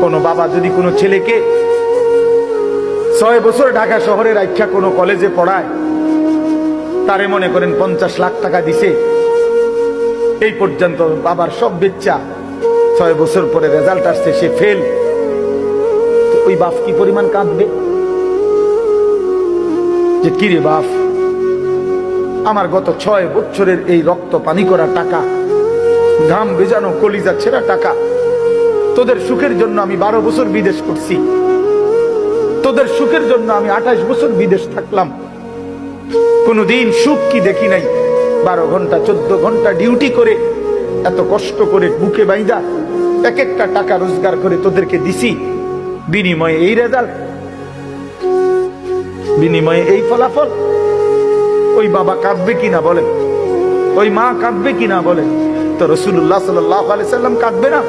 কোন বাবা যদি কোনো ছেলেকে 6 বছর ঢাকা শহরে রাখা কোনো কলেজে পড়ায়, তারে মনে করেন 50 লাখ টাকা দিছে, এই পর্যন্ত বাবার সব বেচ্চা, 6 বছর পরে রেজাল্ট আসছে সে ফেল, ওই বাপ কি পরিমাণ কাঁদবে যে কিরে বাপ, আমার গত 6 বছরের এই রক্ত পানি করা টাকা, ঘাম ভেজানো কলিজা ছেঁড়া টাকা, তোদের সুখের জন্য আমি 12 বছর বিদেশ করছি, তোদের সুখের জন্য আমি 28 বছর বিদেশ থাকলাম, কোনদিন সুখ কি দেখি নাই। 12 ঘন্টা 14 ঘন্টা ডিউটি করে, এত কষ্ট করে বুকে বাইদা এক একটা টাকা রোজগার করে তোদেরকে দিছি, বিনিময়ে এই রেজাল্ট, বিনিময়ে এই ফলাফল। ওই বাবা কাঁদবে কিনা বলেন, ওই মা কাঁদবে কিনা বলেন? তো রাসূলুল্লাহ সাল্লাল্লাহু আলাইহি সাল্লাম কাঁদবে না?